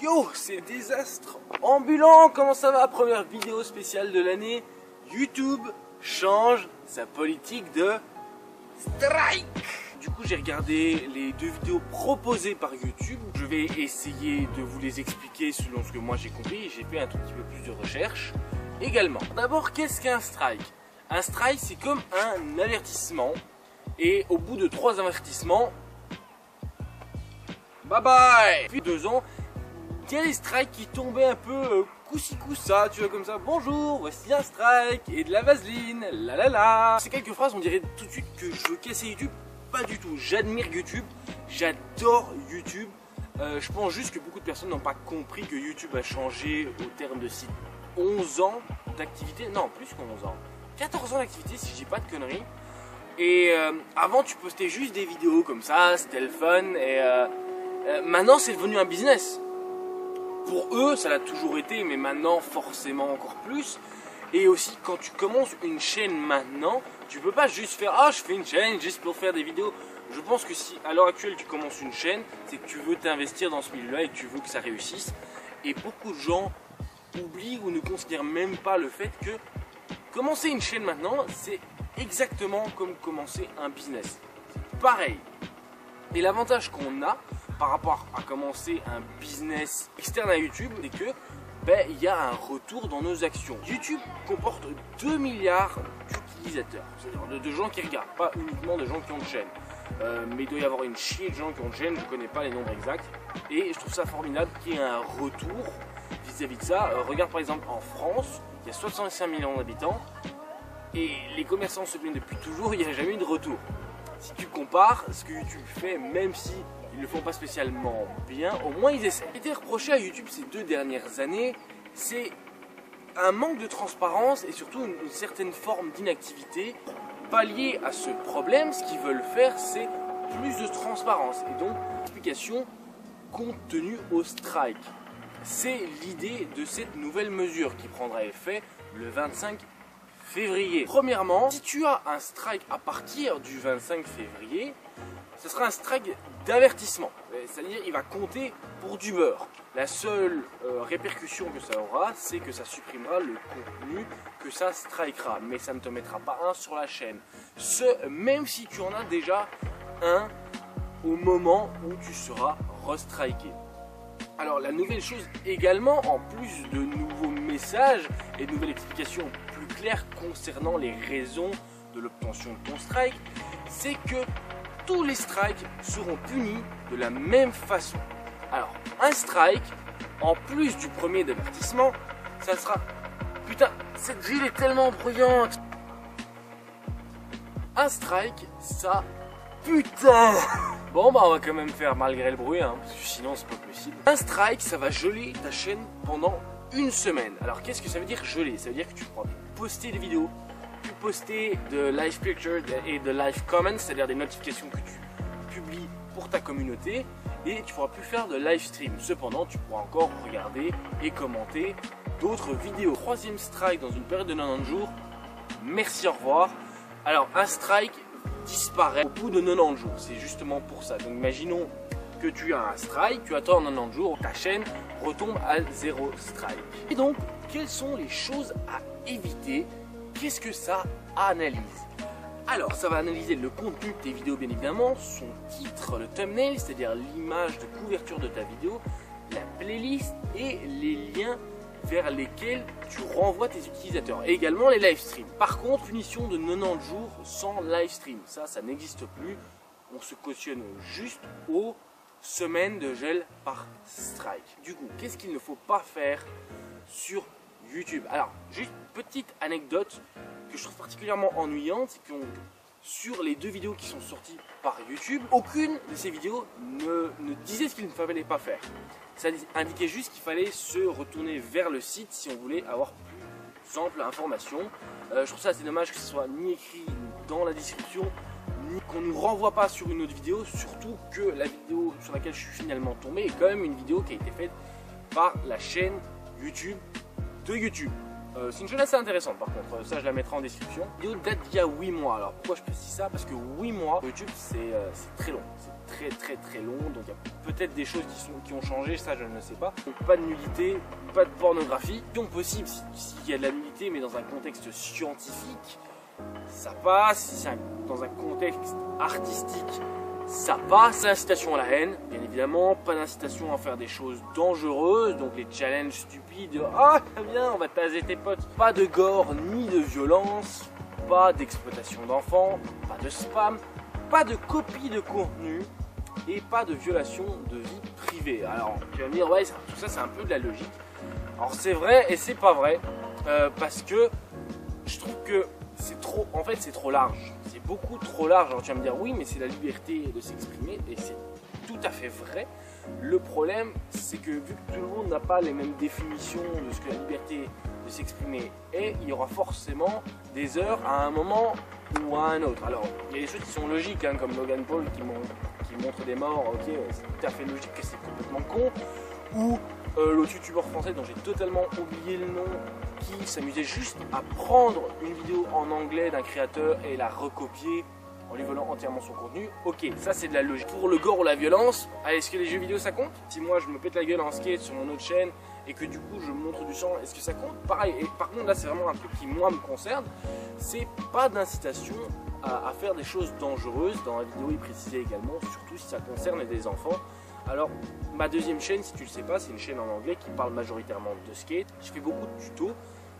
Yo, c'est Désastre Ambulant, comment ça va? Première vidéo spéciale de l'année. YouTube change sa politique de strike. Du coup, j'ai regardé les deux vidéos proposées par YouTube. Je vais essayer de vous les expliquer selon ce que moi j'ai compris. J'ai fait un tout petit peu plus de recherche également. D'abord, qu'est-ce qu'un strike? Un strike, c'est comme un avertissement. Et au bout de 3 avertissements, bye bye. Puis 2 ans, il y a des strikes qui tombaient un peu coup-ci coup-ça, tu vois, comme ça. Bonjour, voici un strike et de la vaseline, la la la. Ces quelques phrases, on dirait tout de suite que je veux casser YouTube. Pas du tout, j'admire YouTube, j'adore YouTube. Je pense juste que beaucoup de personnes n'ont pas compris que YouTube a changé au terme de 11 ans d'activité. Non, plus qu'11 ans. 14 ans d'activité si je dis pas de conneries. Et avant tu postais juste des vidéos comme ça, c'était le fun. Et maintenant c'est devenu un business. Pour eux ça l'a toujours été, mais maintenant forcément encore plus. Et aussi quand tu commences une chaîne maintenant, tu peux pas juste faire ah je fais une chaîne juste pour faire des vidéos. Je pense que si à l'heure actuelle tu commences une chaîne, c'est que tu veux t'investir dans ce milieu-là et que tu veux que ça réussisse. Et beaucoup de gens oublient ou ne considèrent même pas le fait que commencer une chaîne maintenant, c'est exactement comme commencer un business. Pareil. Et l'avantage qu'on a par rapport à commencer un business externe à YouTube, c'est que il y a un retour dans nos actions. YouTube comporte 2 milliards d'utilisateurs, c'est-à-dire de gens qui regardent, pas uniquement de gens qui ont une chaîne. Mais il doit y avoir une chier de gens qui ont une chaîne, je ne connais pas les nombres exacts. Et je trouve ça formidable qu'il y ait un retour vis-à-vis de ça. Regarde par exemple en France, il y a 65 millions d'habitants. Et les commerçants se plaignent depuis toujours, il n'y a jamais eu de retour. Si tu compares ce que YouTube fait, même si ils ne le font pas spécialement bien, au moins ils essaient. Ce qui a été reproché à YouTube ces 2 dernières années, c'est un manque de transparence et surtout une certaine forme d'inactivité. Pallier à ce problème, ce qu'ils veulent faire, c'est plus de transparence et donc explication contenue au strike. C'est l'idée de cette nouvelle mesure qui prendra effet le 25 février. Premièrement, si tu as un strike à partir du 25 février, ce sera un strike d'avertissement. C'est-à-dire il va compter pour du beurre. La seule répercussion que ça aura, c'est que ça supprimera le contenu que ça strikera. Mais ça ne te mettra pas un sur la chaîne. Même si tu en as déjà un au moment où tu seras restriké. Alors la nouvelle chose également, en plus de nouveaux messages et de nouvelles explications plus claires concernant les raisons de l'obtention de ton strike, c'est que tous les strikes seront punis de la même façon. Alors un strike, en plus du premier d'avertissement, ça sera... Putain, cette ville est tellement bruyante. Un strike, ça... Putain. Bon on va quand même faire malgré le bruit, hein, parce que sinon c'est pas possible. Un strike, ça va geler ta chaîne pendant 1 semaine. Alors qu'est-ce que ça veut dire geler? Ça veut dire que tu pourras poster des vidéos, plus poster de live pictures et de live comments, c'est-à-dire des notifications que tu publies pour ta communauté, et tu pourras plus faire de live stream. Cependant, tu pourras encore regarder et commenter d'autres vidéos. 3e strike dans une période de 90 jours. Merci, au revoir. Alors un strike disparaît au bout de 90 jours, c'est justement pour ça. Donc imaginons que tu as un strike, tu attends 90 jours, ta chaîne retombe à 0 strike. Et donc, quelles sont les choses à éviter? Qu'est-ce que ça analyse? Alors, ça va analyser le contenu de tes vidéos bien évidemment, son titre, le thumbnail, c'est-à-dire l'image de couverture de ta vidéo, la playlist et les liens vers lesquels tu renvoies tes utilisateurs. Et également les live streams. Par contre, punition de 90 jours sans live stream. Ça n'existe plus. On se cautionne juste aux semaines de gel par strike. Du coup, qu'est-ce qu'il ne faut pas faire sur YouTube? Alors, juste petite anecdote que je trouve particulièrement ennuyante, c'est que sur les 2 vidéos qui sont sorties par YouTube, aucune de ces vidéos ne disait ce qu'il ne fallait pas faire. Ça indiquait juste qu'il fallait se retourner vers le site si on voulait avoir plus ample information. Je trouve ça assez dommage que ce soit ni écrit dans la description, ni qu'on ne nous renvoie pas sur une autre vidéo, surtout que la vidéo sur laquelle je suis finalement tombé est quand même une vidéo qui a été faite par la chaîne YouTube de YouTube. C'est une chaîne assez intéressante par contre, ça je la mettrai en description. La vidéo date d'il y a 8 mois, alors pourquoi je précise ça? Parce que 8 mois, YouTube c'est très long, c'est très long, donc il y a peut-être des choses qui ont changé, ça je ne sais pas. Donc pas de nudité, pas de pornographie, donc possible s'il y a de la nudité mais dans un contexte scientifique, ça passe, si c'est dans un contexte artistique, ça passe. Incitation à la haine, bien évidemment, pas d'incitation à faire des choses dangereuses, donc les challenges stupides, ah viens on va taser tes potes. Pas de gore ni de violence, pas d'exploitation d'enfants, pas de spam, pas de copie de contenu et pas de violation de vie privée. Alors tu vas me dire ouais tout ça c'est un peu de la logique. Alors c'est vrai et c'est pas vrai parce que je trouve que c'est trop, en fait c'est trop large, c'est beaucoup trop large. Alors tu vas me dire oui mais c'est la liberté de s'exprimer et c'est tout à fait vrai. Le problème c'est que vu que tout le monde n'a pas les mêmes définitions de ce que la liberté de s'exprimer est, il y aura forcément des heures à un moment ou à un autre. Alors il y a des choses qui sont logiques hein, comme Logan Paul qui montre des morts, ok c'est tout à fait logique que c'est complètement con. Ou l'autre youtubeur français dont j'ai totalement oublié le nom qui s'amusait juste à prendre une vidéo en anglais d'un créateur et la recopier en lui volant entièrement son contenu. Ok, ça c'est de la logique. Pour le gore ou la violence, est-ce que les jeux vidéo ça compte? Si moi je me pète la gueule en skate sur mon autre chaîne et que du coup je montre du sang, est-ce que ça compte? Pareil, et par contre là c'est vraiment un truc qui moi me concerne, c'est pas d'incitation à faire des choses dangereuses. Dans la vidéo il précisait également, surtout si ça concerne des enfants. Alors ma deuxième chaîne, si tu le sais pas, c'est une chaîne en anglais qui parle majoritairement de skate. Je fais beaucoup de tutos,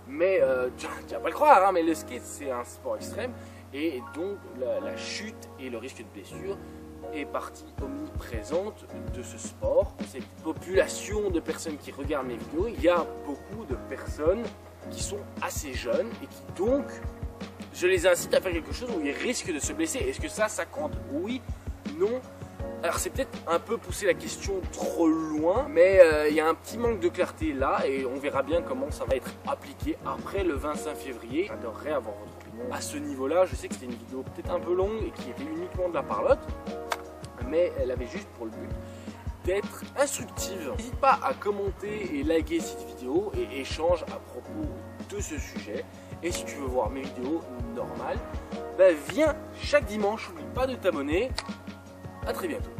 mais tu vas pas le croire, hein, mais le skate c'est un sport extrême et donc la chute et le risque de blessure est partie omniprésente de ce sport. Cette population de personnes qui regardent mes vidéos, il y a beaucoup de personnes qui sont assez jeunes et qui donc, je les incite à faire quelque chose où ils risquent de se blesser. Est-ce que ça compte? Oui, non. Alors c'est peut-être un peu pousser la question trop loin, mais il y a un petit manque de clarté là et on verra bien comment ça va être appliqué après le 25 février. J'adorerais avoir votre opinion à ce niveau-là. Je sais que c'était une vidéo peut-être un peu longue et qui était uniquement de la parlotte, mais elle avait juste pour le but d'être instructive. N'hésite pas à commenter et liker cette vidéo et échange à propos de ce sujet. Et si tu veux voir mes vidéos normales, bah viens chaque dimanche, n'oublie pas de t'abonner. A très bientôt.